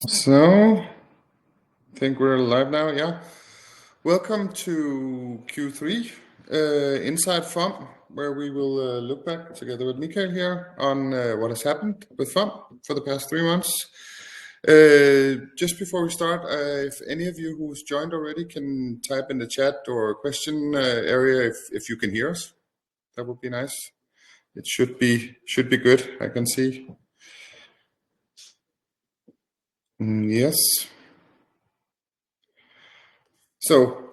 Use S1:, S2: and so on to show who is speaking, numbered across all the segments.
S1: So, I think we're live now, yeah. Welcome to Q3 Inside FOM, where we will look back together with Mikael here on what has happened with FOM for the past 3 months. Just before we start, if any of you who's joined already can type in the chat or question area if you can hear us, that would be nice. It should be good, I can see. Yes. So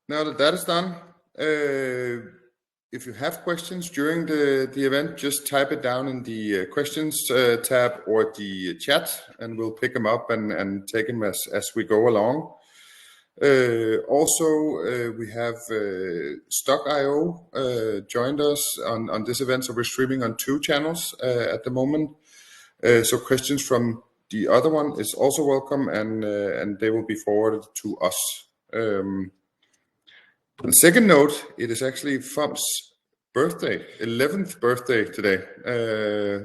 S1: now that is done, if you have questions during the event, just type it down in the questions tab or the chat, and we'll pick them up and take them as we go along. Also, we have Stock.io joined us on this event, so we're streaming on 2 channels at the moment. So questions from the other one is also welcome, and they will be forwarded to us. On the second note, it is actually FOM's birthday, 11th birthday today.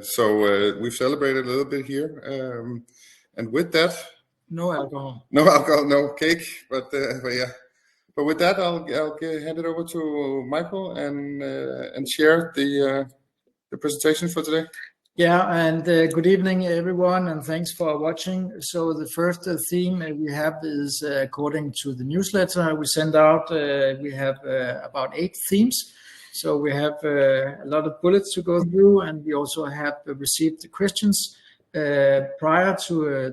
S1: So we've celebrated a little bit here. And with that,
S2: no alcohol,
S1: no cake, but yeah. But with that, I'll hand it over to Michael and share the presentation for today.
S2: Yeah, and good evening, everyone, and thanks for watching. So the first theme we have is according to the newsletter we send out. We have about 8 themes. So we have a lot of bullets to go through, and we also have received the questions prior to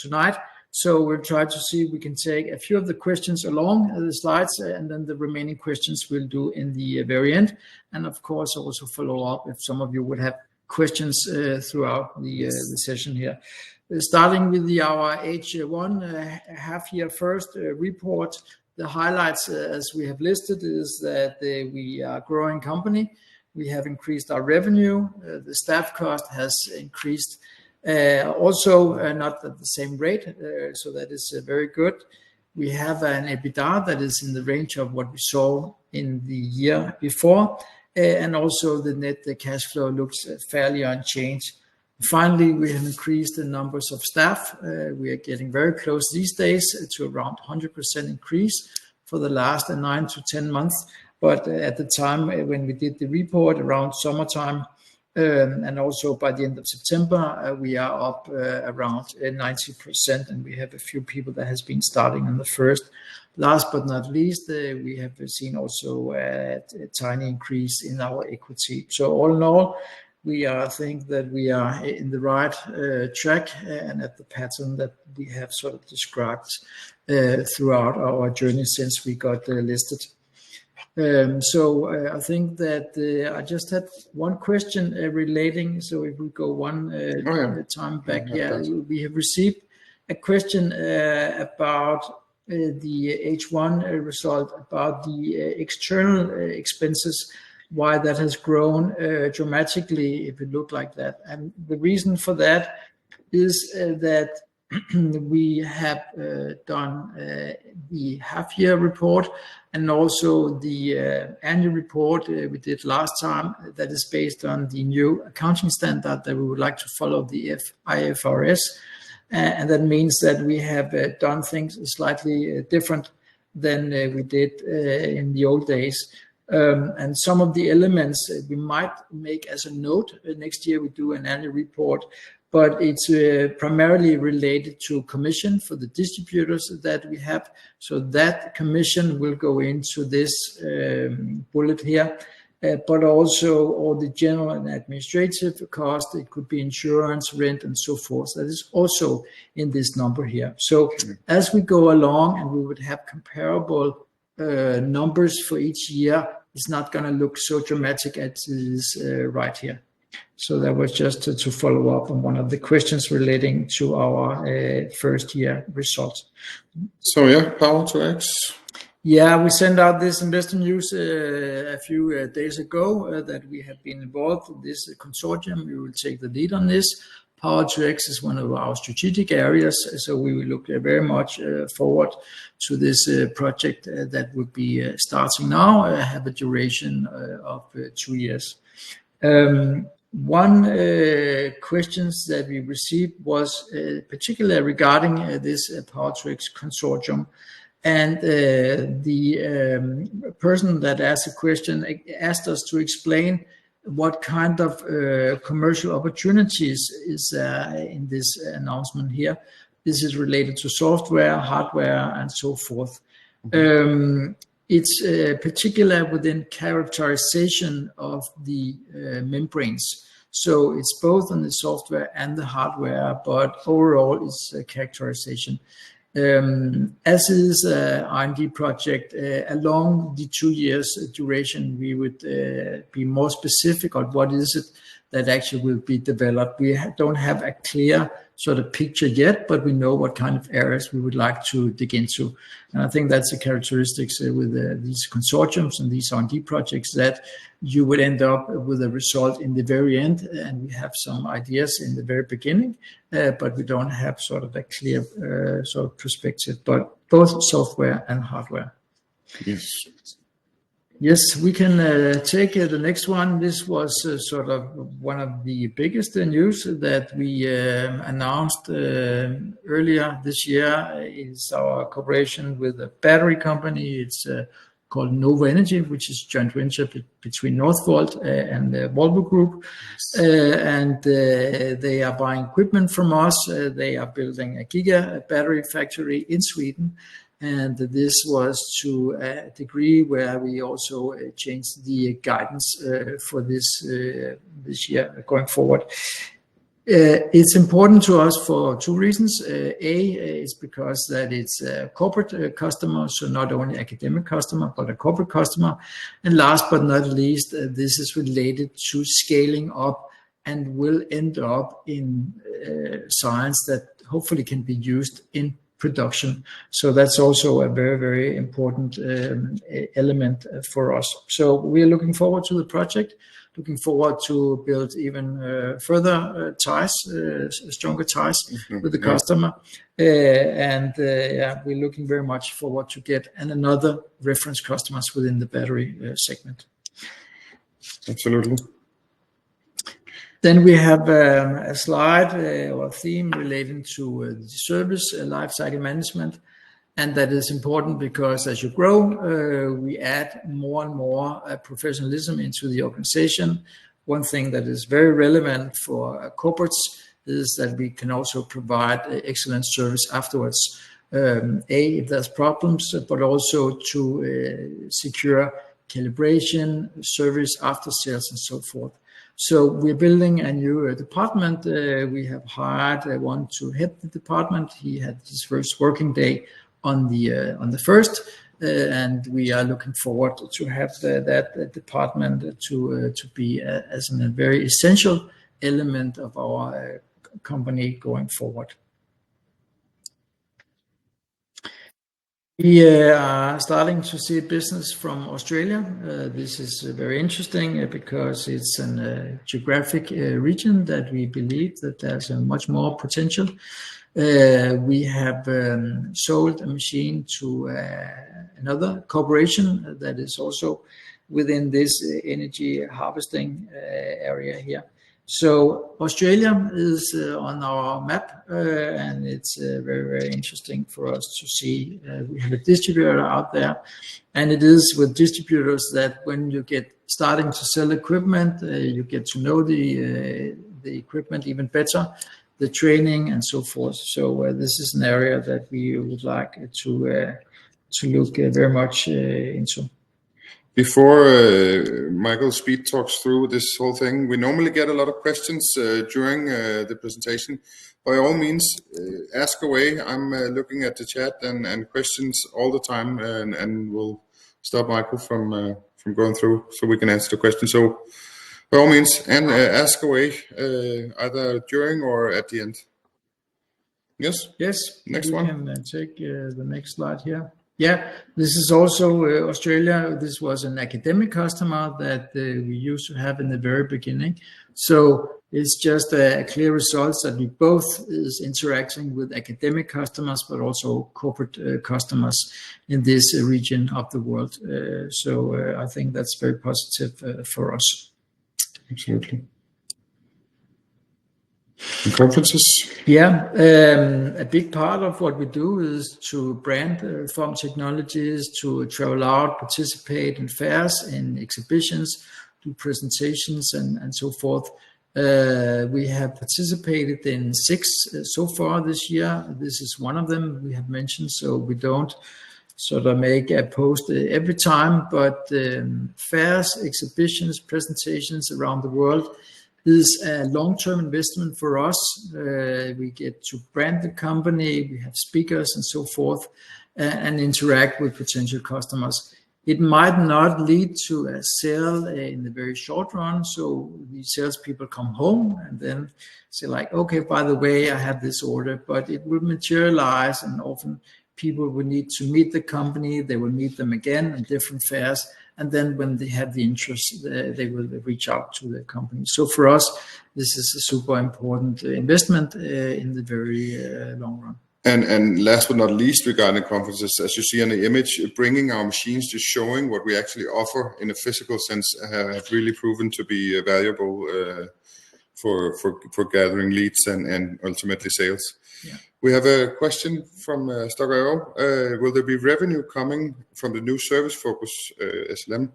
S2: tonight. So we'll try to see if we can take a few of the questions along the slides, and then the remaining questions we'll do in the very end. And of course, also follow up if some of you would have questions throughout the session here. Starting with our H1 half-year first report, the highlights as we have listed is that we are a growing company. We have increased our revenue. The staff cost has increased also not at the same rate, so that is very good. We have an EBITDA that is in the range of what we saw in the year before. And also the net cash flow looks fairly unchanged. Finally, we have increased the numbers of staff. We are getting very close these days to around 100% increase for the last 9 to 10 months. But at the time when we did the report around summertime, and also by the end of September, we are up around 90%, and we have a few people that has been starting on the first. Last but not least, we have seen also a tiny increase in our equity. So all in all, we think that we are in the right track and at the pattern that we have sort of described throughout our journey since we got listed. So I think that I just had one question relating. So if we go one time back, we have received a question about the H1 result, about the external expenses, why that has grown dramatically if it looked like that. And the reason for that is that we have done the half-year report and also the annual report we did last time, that is based on the new accounting standard that we would like to follow, the IFRS. And that means that we have done things slightly different than we did in the old days. And some of the elements we might make as a note. Next year we do an annual report, but it's primarily related to commission for the distributors that we have. So that commission will go into this bullet here. But also all the general and administrative cost, it could be insurance, rent, and so forth. That is also in this number here. So as we go along and we would have comparable numbers for each year, it's not going to look so dramatic as it is right here. So that was just to follow up on one of the questions relating to our first year results.
S1: So yeah, Power to X.
S2: Yeah, we sent out this investor news a few days ago that we have been involved in this consortium. We will take the lead on this. Power to X is one of our strategic areas, so we will look very much forward to this project that would be starting now, have a duration of 2 years. One questions that we received was particularly regarding this Power-to-X consortium. And the person that asked the question asked us to explain what kind of commercial opportunities is in this announcement here. This is related to software, hardware, and so forth. It's particular within characterization of the membranes. So it's both on the software and the hardware, but overall it's a characterization. As is an R&D project, along the 2 years duration, we would be more specific on what is it that actually will be developed. We don't have a clear sort of picture yet, but we know what kind of areas we would like to dig into. And I think that's the characteristics with these consortiums and these R&D projects, that you would end up with a result in the very end, and we have some ideas in the very beginning, but we don't have sort of a clear sort of perspective, but both software and hardware.
S1: Yes.
S2: Yes, we can take the next one. This was sort of one of the biggest news that we announced earlier this year. Is our cooperation with a battery company. It's called Nova Energy, which is a joint venture between Northvolt and the Volvo Group. And they are buying equipment from us. They are building a giga battery factory in Sweden. And this was to a degree where we also changed the guidance for this year going forward. It's important to us for two reasons. A is because that it's a corporate customer, so not only academic customer, but a corporate customer. And last but not least, this is related to scaling up and will end up in science that hopefully can be used in production. So that's also a very, very important element for us. So we're looking forward to the project, looking forward to build even further ties, stronger ties with the customer. Yeah, we're looking very much forward to get another reference customers within the battery segment.
S1: Absolutely.
S2: Then we have a slide or a theme relating to the service lifecycle management. And that is important because as you grow, we add more and more professionalism into the organization. One thing that is very relevant for corporates is that we can also provide excellent service afterwards. If there's problems, but also to secure calibration, service, after sales, and so forth. So we're building a new department. We have hired one to head the department. He had his first working day on the first, and we are looking forward to have that department to be as a very essential element of our company going forward. We are starting to see business from Australia. This is very interesting because it's a geographic region that we believe that there's a much more potential. We have sold a machine to another corporation that is also within this energy harvesting area here. So Australia is on our map, and it's very, very interesting for us to see. We have a distributor out there, and it is with distributors that when you get starting to sell equipment, you get to know the equipment even better, the training and so forth. So this is an area that we would like to look very much into.
S1: Before Michael Speed talks through this whole thing, we normally get a lot of questions during the presentation. By all means, ask away. I'm looking at the chat and questions all the time, and we'll stop Michael from going through so we can answer the question. So by all means, and ask away either during or at the end. Yes?
S2: Yes.
S1: Next one.
S2: We can take the next slide here. Yeah, this is also Australia. This was an academic customer that we used to have in the very beginning. So it's just a clear result that we both is interacting with academic customers, but also corporate customers in this region of the world. So I think that's very positive for us.
S1: Absolutely. And conferences?
S2: Yeah, a big part of what we do is to brand FOM technologies, to travel out, participate in fairs, in exhibitions, do presentations, and so forth. We have participated in 6 so far this year. This is one of them we have mentioned, so we don't sort of make a post every time, but fairs, exhibitions, presentations around the world is a long-term investment for us. We get to brand the company, we have speakers and so forth, and interact with potential customers. It might not lead to a sale in the very short run, so the salespeople come home and then say like, okay, by the way, I have this order, but it will materialize, and often people will need to meet the company, they will meet them again in different fairs, and then when they have the interest, they will reach out to the company. So for us, this is a super important investment in the very long run.
S1: And last but not least, regarding conferences, as you see on the image, bringing our machines to showing what we actually offer in a physical sense have really proven to be valuable for gathering leads and ultimately sales.
S2: Yeah.
S1: We have a question from Stock.io. Will there be revenue coming from the new service focus SLM,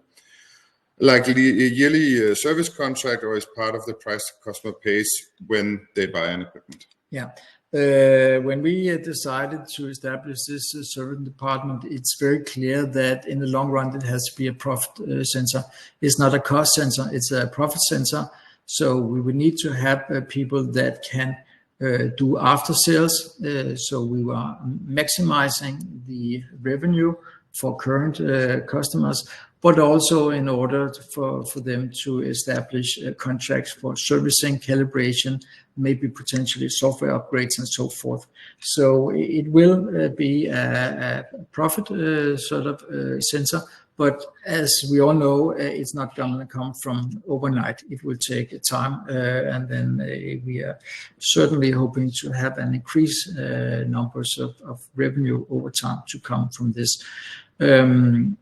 S1: like a yearly service contract, or is part of the price the customer pays when they buy an equipment?
S2: Yeah. When we decided to establish this service department, it's very clear that in the long run it has to be a profit center. It's not a cost center, it's a profit center. So we would need to have people that can do after sales. So we were maximizing the revenue for current customers, but also in order for them to establish contracts for servicing, calibration, maybe potentially software upgrades and so forth. So it will be a profit sort of center, but as we all know, it's not going to come from overnight. It will take time, and then we are certainly hoping to have an increase numbers of revenue over time to come from this. And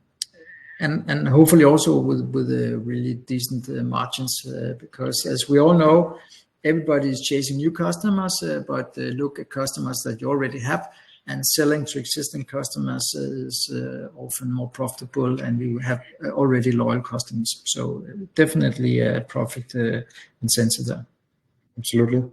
S2: hopefully also with really decent margins, because as we all know, everybody is chasing new customers, but look at customers that you already have, and selling to existing customers is often more profitable, and we have already loyal customers. So definitely a profit incentive there.
S1: Absolutely.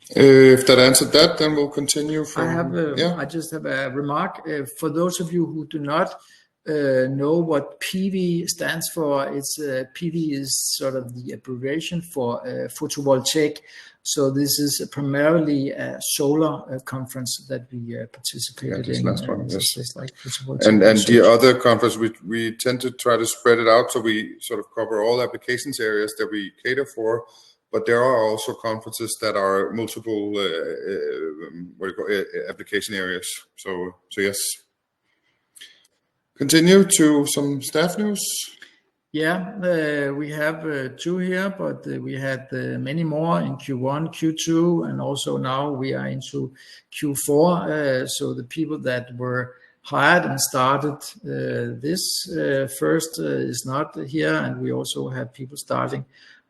S1: If that answered that, then we'll continue from.
S2: I just have a remark. For those of you who do not know what PV stands for, it's PV is sort of the abbreviation for photovoltaic. So this is primarily a solar conference that we participated in.
S1: Last one, yes.
S2: It's like
S1: and the other conference, we tend to try to spread it out, so we sort of cover all applications areas that we cater for. But there are also conferences that are multiple application areas. So yes. Continue to some staff news.
S2: Yeah, we have 2 here, but we had many more in Q1, Q2, and also now we are into Q4. So the people that were hired and started this first is not here, and we also have people starting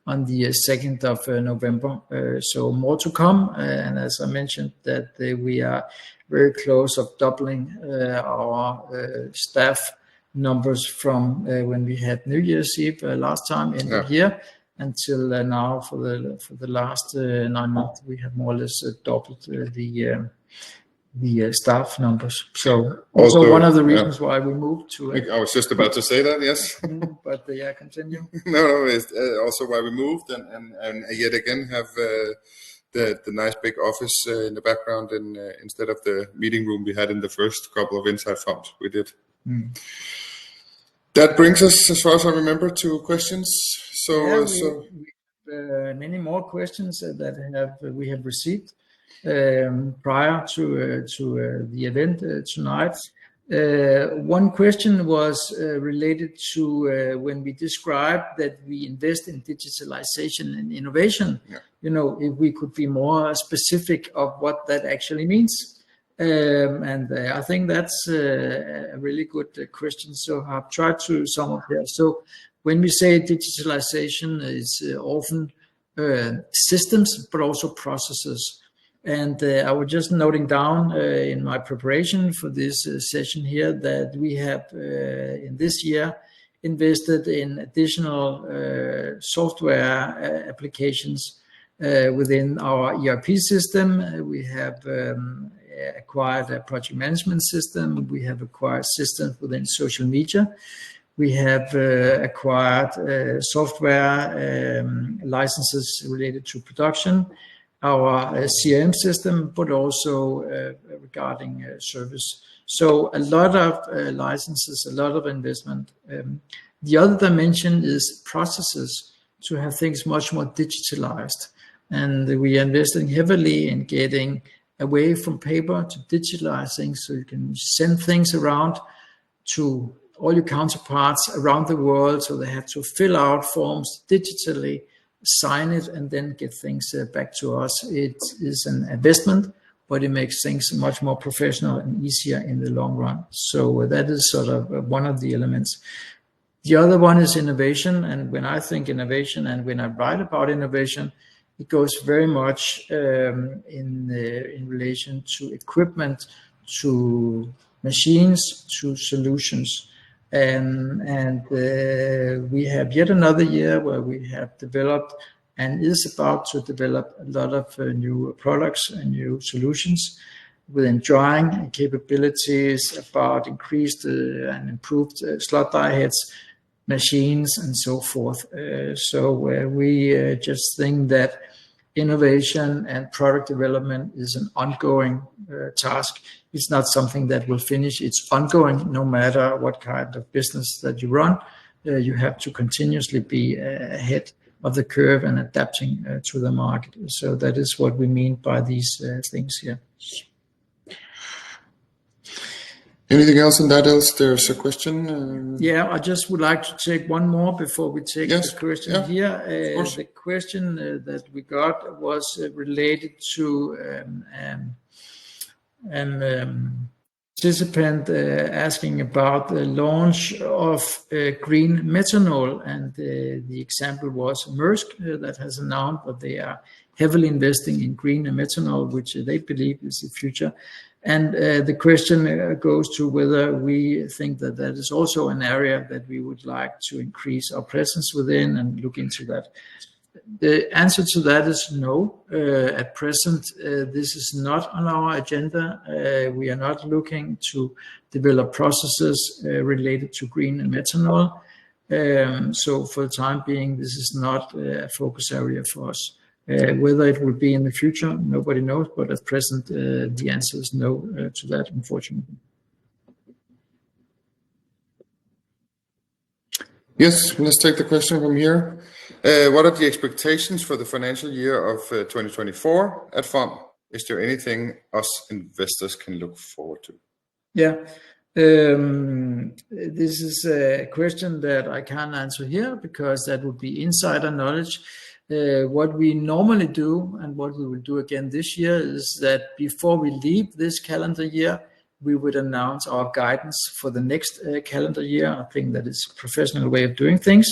S2: on the 2nd of November. So more to come, and as I mentioned, that we are very close of doubling our staff numbers from when we had New Year's Eve last time in the year until now. For the last 9 months, we have more or less doubled the staff numbers. So also one of the reasons why we moved to.
S1: I was just about to say that, yes.
S2: But continue.
S1: No, it's also why we moved, and yet again have the nice big office in the background, instead of the meeting room we had in the first couple of Inside FOMs we did. That brings us, as far as I remember, to questions. So,
S2: many more questions that we have received prior to the event tonight. One question was related to when we described that we invest in digitalization and innovation. You know, if we could be more specific of what that actually means. And I think that's a really good question. So I've tried to sum up here. So when we say digitalization, it's often systems, but also processes. And I was just noting down in my preparation for this session here that we have in this year invested in additional software applications within our ERP system. We have acquired a project management system. We have acquired systems within social media. We have acquired software licenses related to production, our CRM system, but also regarding service. So a lot of licenses, a lot of investment. The other dimension is processes, to have things much more digitalized. And we are investing heavily in getting away from paper to digitalizing, so you can send things around to all your counterparts around the world, so they have to fill out forms digitally, sign it, and then get things back to us. It is an investment, but it makes things much more professional and easier in the long run. So that is sort of one of the elements. The other one is innovation, and when I think innovation and when I write about innovation, it goes very much in relation to equipment, to machines, to solutions. And we have yet another year where we have developed and is about to develop a lot of new products and new solutions within drawing capabilities, about increased and improved slot die heads, machines, and so forth. So we just think that innovation and product development is an ongoing task. It's not something that will finish. It's ongoing no matter what kind of business that you run. You have to continuously be ahead of the curve and adapting to the market. So that is what we mean by these things here.
S1: Anything else on that? Else, there's a question.
S2: Yeah, I just would like to take one more before we take the question here. The question that we got was related to participant asking about the launch of green methanol, and the example was Maersk that has announced that they are heavily investing in green methanol, which they believe is the future. And the question goes to whether we think that that is also an area that we would like to increase our presence within and look into that. The answer to that is no. At present, this is not on our agenda. We are not looking to develop processes related to green methanol. So for the time being, this is not a focus area for us. Whether it will be in the future, nobody knows, but at present, the answer is no to that, unfortunately.
S1: Yes, let's take the question from here. What are the expectations for the financial year of 2024 at FOM? Is there anything us investors can look forward to?
S2: Yeah, this is a question that I can't answer here because that would be insider knowledge. What we normally do and what we will do again this year is that before we leave this calendar year, we would announce our guidance for the next calendar year. I think that is a professional way of doing things.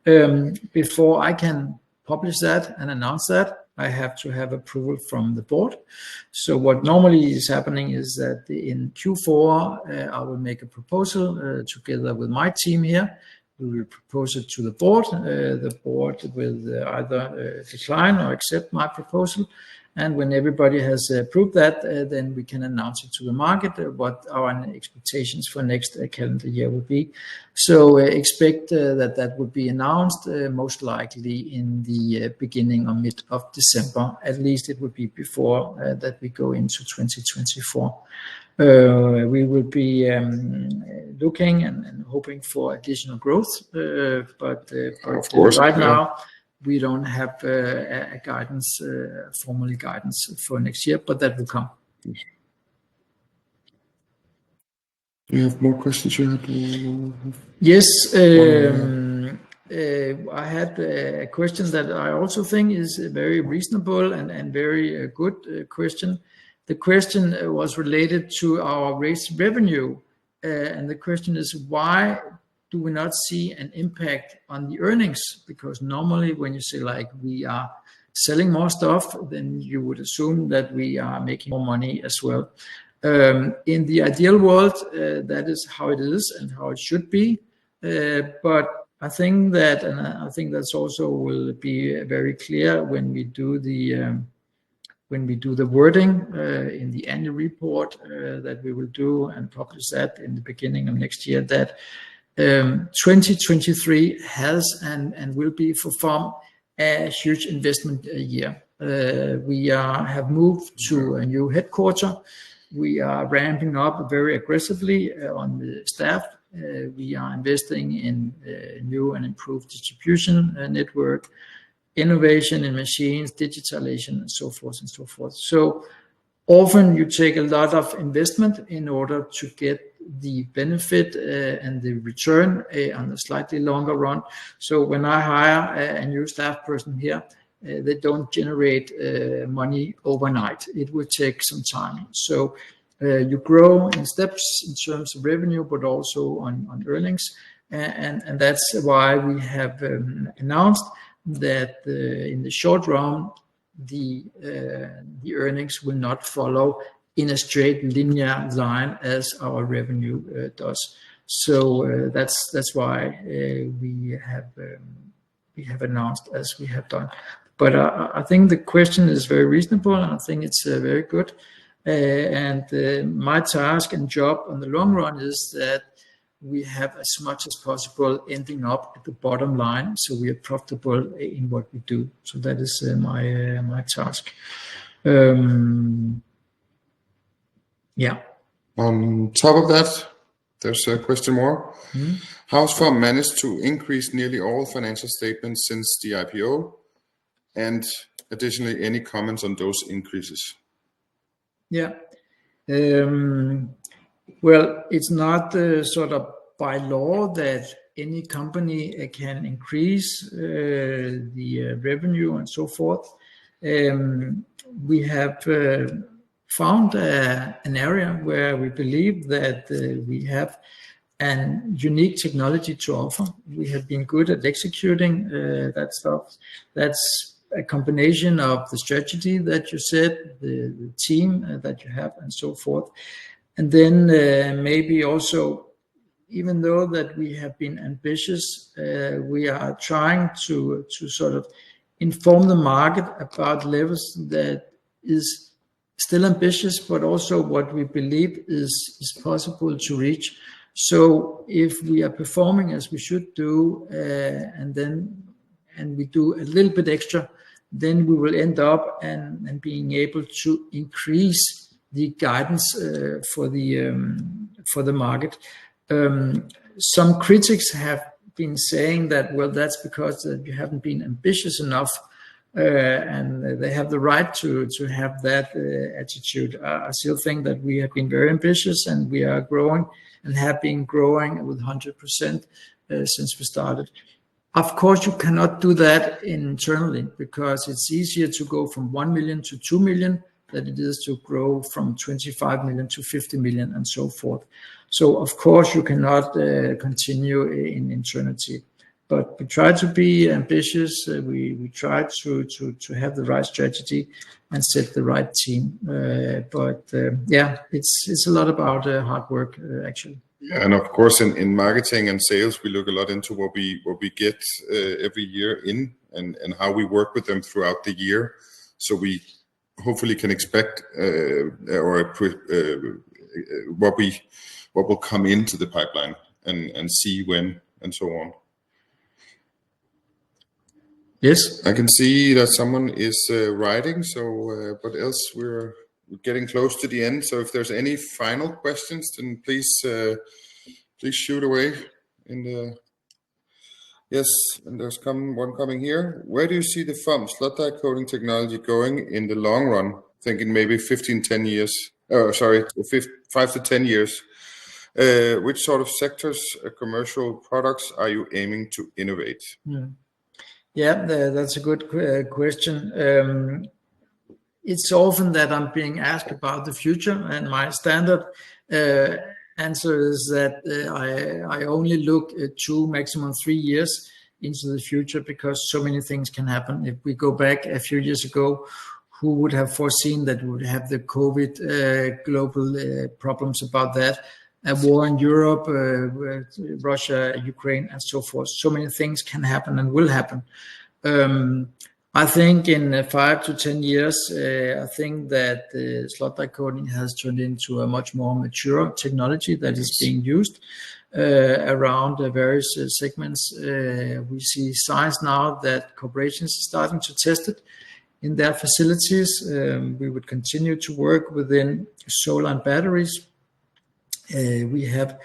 S2: Before I can publish that and announce that, I have to have approval from the board. So what normally is happening is that in Q4, I will make a proposal together with my team here. We will propose it to the board. The board will either decline or accept my proposal. And when everybody has approved that, then we can announce it to the market what our expectations for next calendar year will be. So expect that would be announced most likely in the beginning or mid of December. At least it would be before that we go into 2024. We will be looking and hoping for additional growth, but of course, right now we don't have a guidance, formally guidance for next year, but that will come.
S1: Do you have more questions?
S2: Yes, I had a question that I also think is a very reasonable and very good question. The question was related to our raised revenue, and the question is, why do we not see an impact on the earnings? Because normally when you say like we are selling more stuff, then you would assume that we are making more money as well. In the ideal world, that is how it is and how it should be. But I think that, and I think that's also will be very clear when we do the wording in the annual report that we will do and publish that in the beginning of next year, that 2023 has and will be for FOM a huge investment year. We have moved to a new headquarters. We are ramping up very aggressively on the staff. We are investing in new and improved distribution network, innovation in machines, digitalization, and so forth and so forth. So often you take a lot of investment in order to get the benefit and the return on a slightly longer run. So when I hire a new staff person here, they don't generate money overnight. It will take some time. So you grow in steps in terms of revenue, but also on earnings. And that's why we have announced that in the short run, the earnings will not follow in a straight linear line as our revenue does. So that's why we have announced as we have done. But I think the question is very reasonable, and I think it's very good. And my task and job on the long run is that we have as much as possible ending up at the bottom line, so we are profitable in what we do. So that is my task. Yeah.
S1: On top of that, there's a question more. How's FOM managed to increase nearly all financial statements since the IPO? And additionally, any comments on those increases?
S2: Yeah. Well, it's not sort of by law that any company can increase the revenue and so forth. We have found an area where we believe that we have an unique technology to offer. We have been good at executing that stuff. That's a combination of the strategy that you said, the team that you have, and so forth. And then maybe also, even though that we have been ambitious, we are trying to sort of inform the market about levels that is still ambitious, but also what we believe is possible to reach. So if we are performing as we should do, and we do a little bit extra, then we will end up and being able to increase the guidance for the market. Some critics have been saying that, well, that's because you haven't been ambitious enough, and they have the right to have that attitude. I still think that we have been very ambitious, and we are growing and have been growing with 100% since we started. Of course, you cannot do that internally, because it's easier to go from 1 million to 2 million than it is to grow from 25 million to 50 million and so forth. So, of course, you cannot continue in eternity. But we try to be ambitious. We try to have the right strategy and set the right team. Yeah, it's a lot about hard work, actually.
S1: Yeah, and of course, in marketing and sales, we look a lot into what we get every year in and how we work with them throughout the year. So we hopefully can expect what will come into the pipeline and see when and so on.
S2: Yes,
S1: I can see that someone is writing. So, but else we're getting close to the end. So if there's any final questions, then please shoot away. Yes, and there's one coming here. Where do you see the FOM slot die coding technology going in the long run? Thinking maybe 5 to 10 years. Which sort of sectors, commercial products, are you aiming to innovate?
S2: Yeah, that's a good question. It's often that I'm being asked about the future, and my standard answer is that I only look at 2, maximum 3 years into the future, because so many things can happen. If we go back a few years ago, who would have foreseen that we would have the COVID global problems about that, a war in Europe, Russia, Ukraine, and so forth. So many things can happen and will happen. I think in 5 to 10 years, I think that slot die coding has turned into a much more mature technology that is being used around various segments. We see signs now that corporations are starting to test it in their facilities. We would continue to work within solar and batteries. We have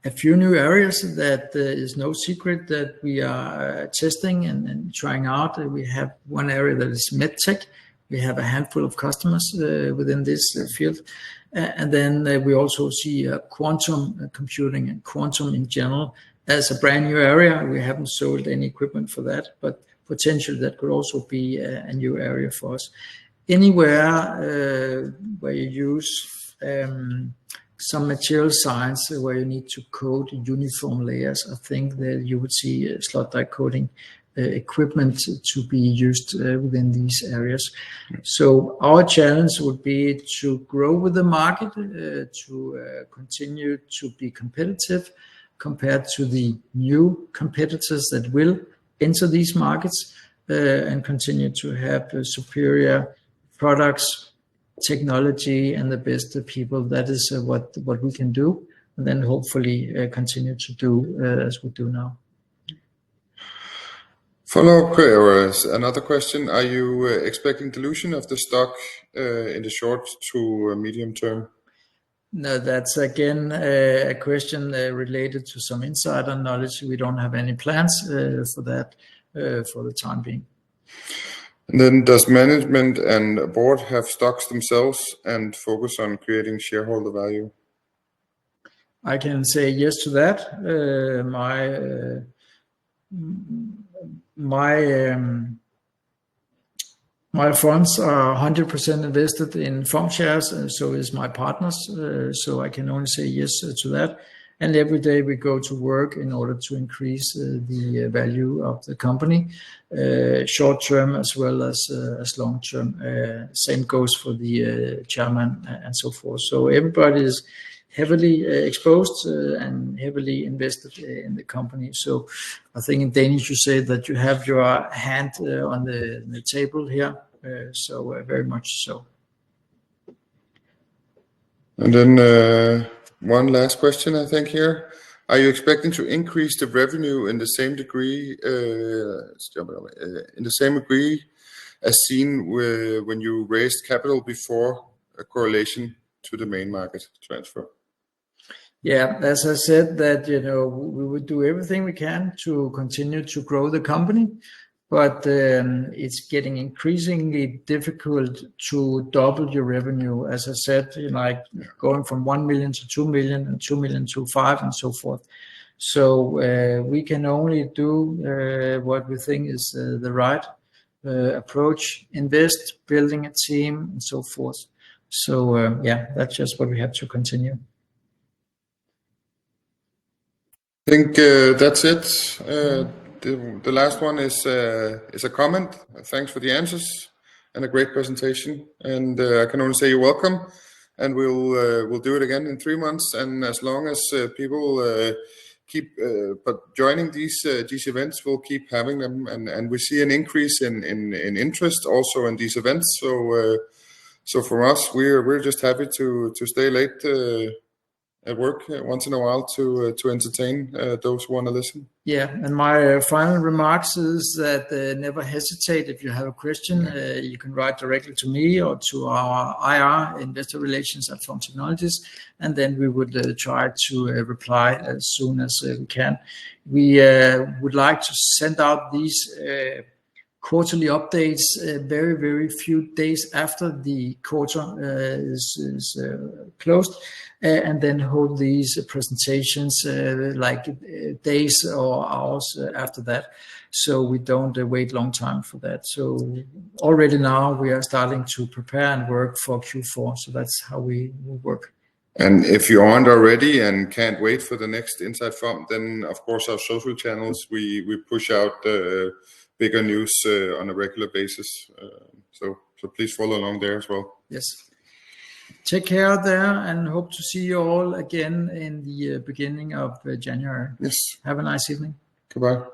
S2: a few new areas that is no secret that we are testing and trying out. We have one area that is medtech. We have a handful of customers within this field. And then we also see quantum computing and quantum in general as a brand new area. We haven't sold any equipment for that, but potentially that could also be a new area for us. Anywhere where you use some material science, where you need to code uniform layers, I think that you would see slot die coding equipment to be used within these areas. So our challenge would be to grow with the market, to continue to be competitive compared to the new competitors that will enter these markets, and continue to have superior products, technology, and the best people. That is what we can do, and then hopefully continue to do as we do now.
S1: Follow-up or another question: are you expecting dilution of the stock in the short to medium term?
S2: No, that's again a question related to some insider knowledge. We don't have any plans for that for the time being.
S1: And then, does management and board have stocks themselves and focus on creating shareholder value?
S2: I can say yes to that. My funds are 100% invested in FOM shares, and so is my partners. So I can only say yes to that. And every day we go to work in order to increase the value of the company, short term as well as long term. Same goes for the chairman and so forth. So everybody is heavily exposed and heavily invested in the company. So I think in Danish you say that you have your hand on the table here. So very much so.
S1: And then one last question, I think here. Are you expecting to increase the revenue in the same degree, as seen when you raised capital before a correlation to the main market transfer?
S2: Yeah, as I said, that we would do everything we can to continue to grow the company, but it's getting increasingly difficult to double your revenue. As I said, like going from 1 million to 2 million and 2 million to 5 and so forth. So we can only do what we think is the right approach, invest, building a team and so forth. So yeah, that's just what we have to continue.
S1: I think that's it. The last one is a comment. Thanks for the answers and a great presentation. And I can only say you're welcome. And we'll do it again in 3 months. And as long as people keep joining these events, we'll keep having them. And we see an increase in interest also in these events. So for us, we're just happy to stay late at work once in a while to entertain those who want to listen.
S2: Yeah, and my final remarks is that never hesitate. If you have a question, you can write directly to me or to our IR, Investor Relations at FOM Technologies, and then we would try to reply as soon as we can. We would like to send out these quarterly updates very, very few days after the quarter is closed, and then hold these presentations like days or hours after that, so we don't wait long time for that. So already now we are starting to prepare and work for Q4, so that's how we work.
S1: And if you aren't already and can't wait for the next Inside FOM, then of course our social channels, we push out bigger news on a regular basis. So please follow along there as well.
S2: Yes. Take care there, and hope to see you all again in the beginning of January.
S1: Yes.
S2: Have a nice evening.
S1: Goodbye.